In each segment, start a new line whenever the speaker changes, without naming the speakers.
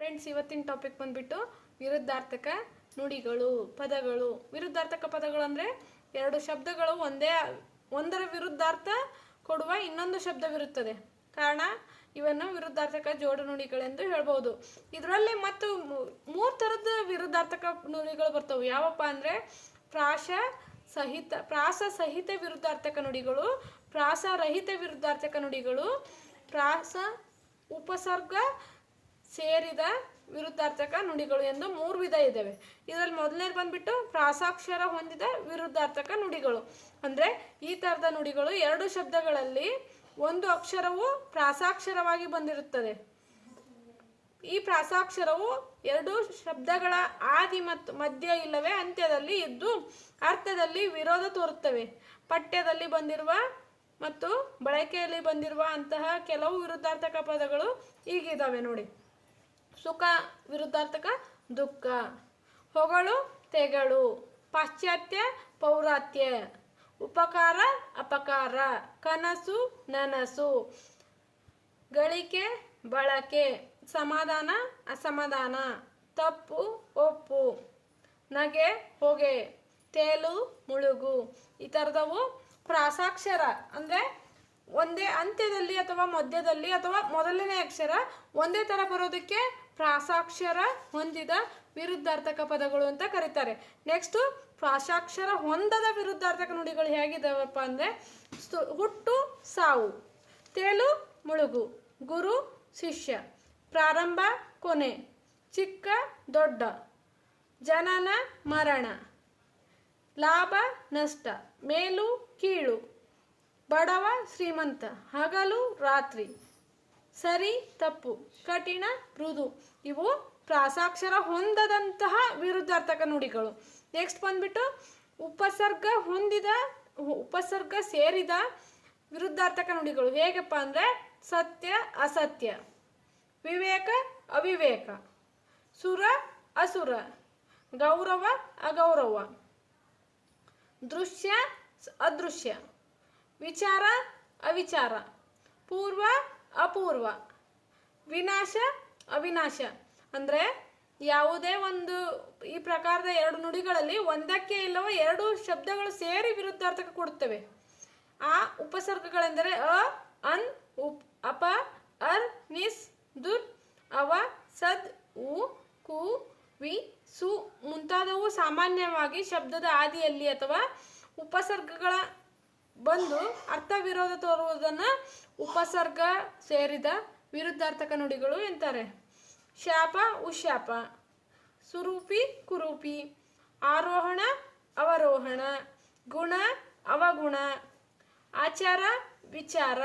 Friends, ಇವತ್ತಿನ topic ಬಂದ್ಬಿಟ್ಟು ವಿರುದ್ಧಾರ್ಥಕ ನುಡಿಗಳು, ಪದಗಳು. ವಿರುದ್ಧಾರ್ಥಕ ಪದಗಳು ಅಂದರೆ ಎರಡು ಶಬ್ದಗಳು ಒಂದರ ವಿರುದ್ಧಾರ್ಥ ಕೊಡುವ ಇನ್ನೊಂದು ಶಬ್ದವಿರುತ್ತದೆ. ಕಾರಣ ಇವನ್ನು ವಿರುದ್ಧಾರ್ಥಕ ಜೋಡು ನುಡಿಗಳೆಂದು ಹೇಳ್ಬೋದು. ಇದರಲ್ಲಿ ಮತ್ತು ಮೂರು ಥರದ ವಿರುದ್ಧಾರ್ಥಕ ನುಡಿಗಳು ಬರ್ತವೆ. ಯಾವಪ್ಪ ಅಂದರೆ ಪ್ರಾಸ ಸಹಿತ ವಿರುದ್ಧಾರ್ಥಕ ನುಡಿಗಳು, ಪ್ರಾಸರಹಿತ ವಿರುದ್ಧಾರ್ಥಕ ನುಡಿಗಳು, ಪ್ರಾಸ ಉಪಸರ್ಗ ಸೇರಿದ ವಿರುದ್ಧಾರ್ಥಕ ನುಡಿಗಳು ಎಂದು ಮೂರು ವಿಧ ಇದ್ದಾವೆ. ಇದರಲ್ಲಿ ಮೊದಲನೇದು ಬಂದ್ಬಿಟ್ಟು ಪ್ರಾಸಾಕ್ಷರ ಹೊಂದಿದ ವಿರುದ್ಧಾರ್ಥಕ ನುಡಿಗಳು. ಅಂದರೆ ಈ ಥರದ ನುಡಿಗಳು ಎರಡು ಶಬ್ದಗಳಲ್ಲಿ ಒಂದು ಅಕ್ಷರವು ಪ್ರಾಸಾಕ್ಷರವಾಗಿ ಬಂದಿರುತ್ತದೆ. ಈ ಪ್ರಾಸಾಕ್ಷರವು ಎರಡು ಶಬ್ದಗಳ ಆದಿ ಮತ್ತು ಮಧ್ಯ ಇಲ್ಲವೇ ಅಂತ್ಯದಲ್ಲಿ ಇದ್ದು ಅರ್ಥದಲ್ಲಿ ವಿರೋಧ ತೋರುತ್ತವೆ. ಪಠ್ಯದಲ್ಲಿ ಬಂದಿರುವ ಮತ್ತು ಬಳಕೆಯಲ್ಲಿ ಬಂದಿರುವ ಅಂತಹ ಕೆಲವು ವಿರುದ್ಧಾರ್ಥಕ ಪದಗಳು ಹೀಗಿದ್ದಾವೆ ನೋಡಿ. ಸುಖ ವಿರುದ್ಧಾರ್ಥಕ ದುಃಖ, ಹೊಗಳು ತೆಗಳು, ಪಾಶ್ಚಾತ್ಯ ಪೌರಾತ್ಯ, ಉಪಕಾರ ಅಪಕಾರ, ಕನಸು ನನಸು, ಗಳಿಕೆ ಬಳಕೆ, ಸಮಾಧಾನ ಅಸಮಾಧಾನ, ತಪ್ಪು ಒಪ್ಪು, ನಗೆ ಹೊಗೆ, ತೇಲು ಮುಳುಗು. ಈ ಥರದವು ಪ್ರಾಸಾಕ್ಷರ ಅಂದರೆ ಒಂದೇ ಅಂತ್ಯದಲ್ಲಿ ಅಥವಾ ಮಧ್ಯದಲ್ಲಿ ಅಥವಾ ಮೊದಲನೇ ಅಕ್ಷರ ಒಂದೇ ಥರ ಬರೋದಕ್ಕೆ ಪ್ರಾಸಾಕ್ಷರ ಹೊಂದಿದ ವಿರುದ್ಧಾರ್ಥಕ ಪದಗಳು ಅಂತ ಕರೀತಾರೆ. ನೆಕ್ಸ್ಟು ಪ್ರಾಸಾಕ್ಷರ ಹೊಂದದ ವಿರುದ್ಧಾರ್ಥಕ ನುಡಿಗಳು ಹೇಗಿದ್ದಾವಪ್ಪ ಅಂದರೆ ಹುಟ್ಟು ಸಾವು, ತೇಲು ಮುಳುಗು, ಗುರು ಶಿಷ್ಯ, ಪ್ರಾರಂಭ ಕೊನೆ, ಚಿಕ್ಕ ದೊಡ್ಡ, ಜನನ ಮರಣ, ಲಾಭ ನಷ್ಟ, ಮೇಲು ಕೀಳು, ಬಡವ ಶ್ರೀಮಂತ, ಹಗಲು ರಾತ್ರಿ, ಸರಿ ತಪ್ಪು, ಕಠಿಣ ಮೃದು. ಇವು ಪ್ರಾಸಾಕ್ಷರ ಹೊಂದದಂತಹ ವಿರುದ್ಧಾರ್ಥಕ ನುಡಿಗಳು. ನೆಕ್ಸ್ಟ್ ಬಂದ್ಬಿಟ್ಟು ಉಪಸರ್ಗ ಸೇರಿದ ವಿರುದ್ಧಾರ್ಥಕ ನುಡಿಗಳು. ಹೇಗಪ್ಪ ಅಂದರೆ ಸತ್ಯ ಅಸತ್ಯ, ವಿವೇಕ ಅವಿವೇಕ, ಸುರ ಅಸುರ, ಗೌರವ ಅಗೌರವ, ದೃಶ್ಯ ಅದೃಶ್ಯ, ವಿಚಾರ ಅವಿಚಾರ, ಪೂರ್ವ ಅಪೂರ್ವ, ವಿನಾಶ ಅವಿನಾಶ. ಅಂದರೆ ಯಾವುದೇ ಒಂದು ಈ ಪ್ರಕಾರದ ಎರಡು ನುಡಿಗಳಲ್ಲಿ ಒಂದಕ್ಕೆ ಇಲ್ಲವೋ ಎರಡು ಶಬ್ದಗಳು ಸೇರಿ ವಿರುದ್ಧಾರ್ಥಕ ಕೊಡುತ್ತವೆ. ಆ ಉಪಸರ್ಗಗಳೆಂದರೆ ಅ, ಅನ್, ಉಪ್, ಅಪ, ಅರ್, ನಿಸ್, ದುರ್, ಅವ, ಸದ್, ಉ, ಕು, ವಿ, ಸು ಮುಂತಾದವು ಸಾಮಾನ್ಯವಾಗಿ ಶಬ್ದದ ಆದಿಯಲ್ಲಿ ಅಥವಾ ಉಪಸರ್ಗಗಳ ಬಂದು ಅರ್ಥ ವಿರೋಧ ತೋರುವುದನ್ನು ಉಪಸರ್ಗ ಸೇರಿದ ವಿರುದ್ಧಾರ್ಥಕ ನುಡಿಗಳು ಎಂತಾರೆ. ಶಾಪ ಉಶಾಪ, ಸುರೂಪಿ ಕುರೂಪಿ, ಆರೋಹಣ ಅವರೋಹಣ, ಗುಣ ಅವಗುಣ, ಆಚಾರ ವಿಚಾರ,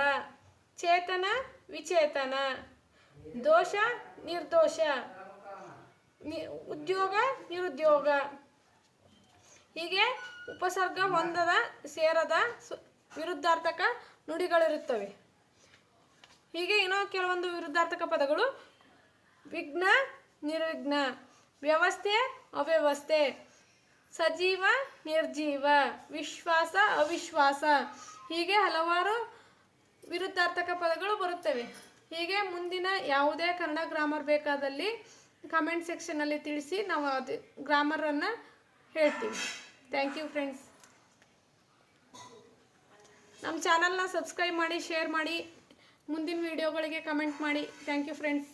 ಚೇತನ ವಿಚೇತನ, ದೋಷ ನಿರ್ದೋಷ, ಉದ್ಯೋಗ ನಿರುದ್ಯೋಗ. ಹೀಗೆ ಉಪಸರ್ಗ ಹೊಂದದ ಸೇರದ ವಿರುದ್ಧಾರ್ಥಕ ನುಡಿಗಳಿರುತ್ತವೆ. ಹೀಗೆ ಇನ್ನೂ ಕೆಲವೊಂದು ವಿರುದ್ಧಾರ್ಥಕ ಪದಗಳು ವಿಘ್ನ ನಿರ್ವಿಘ್ನ, ವ್ಯವಸ್ಥೆ ಅವ್ಯವಸ್ಥೆ, ಸಜೀವ ನಿರ್ಜೀವ, ವಿಶ್ವಾಸ ಅವಿಶ್ವಾಸ. ಹೀಗೆ ಹಲವಾರು ವಿರುದ್ಧಾರ್ಥಕ ಪದಗಳು ಬರುತ್ತವೆ. ಹೀಗೆ ಮುಂದಿನ ಯಾವುದೇ ಕನ್ನಡ ಗ್ರಾಮರ್ ಬೇಕಾದಲ್ಲಿ ಕಮೆಂಟ್ ಸೆಕ್ಷನಲ್ಲಿ ತಿಳಿಸಿ, ನಾವು ಅದು ಗ್ರಾಮರನ್ನು ಹೇಳ್ತೀವಿ. Thank you friends. ನಮ್ಮ ಚಾನಲ್ನ ಸಬ್ಸ್ಕ್ರೈಬ್ ಮಾಡಿ, ಶೇರ್ ಮಾಡಿ, ಮುಂದಿನ ವಿಡಿಯೋಗಳಿಗೆ ಕಮೆಂಟ್ ಮಾಡಿ. Thank you friends.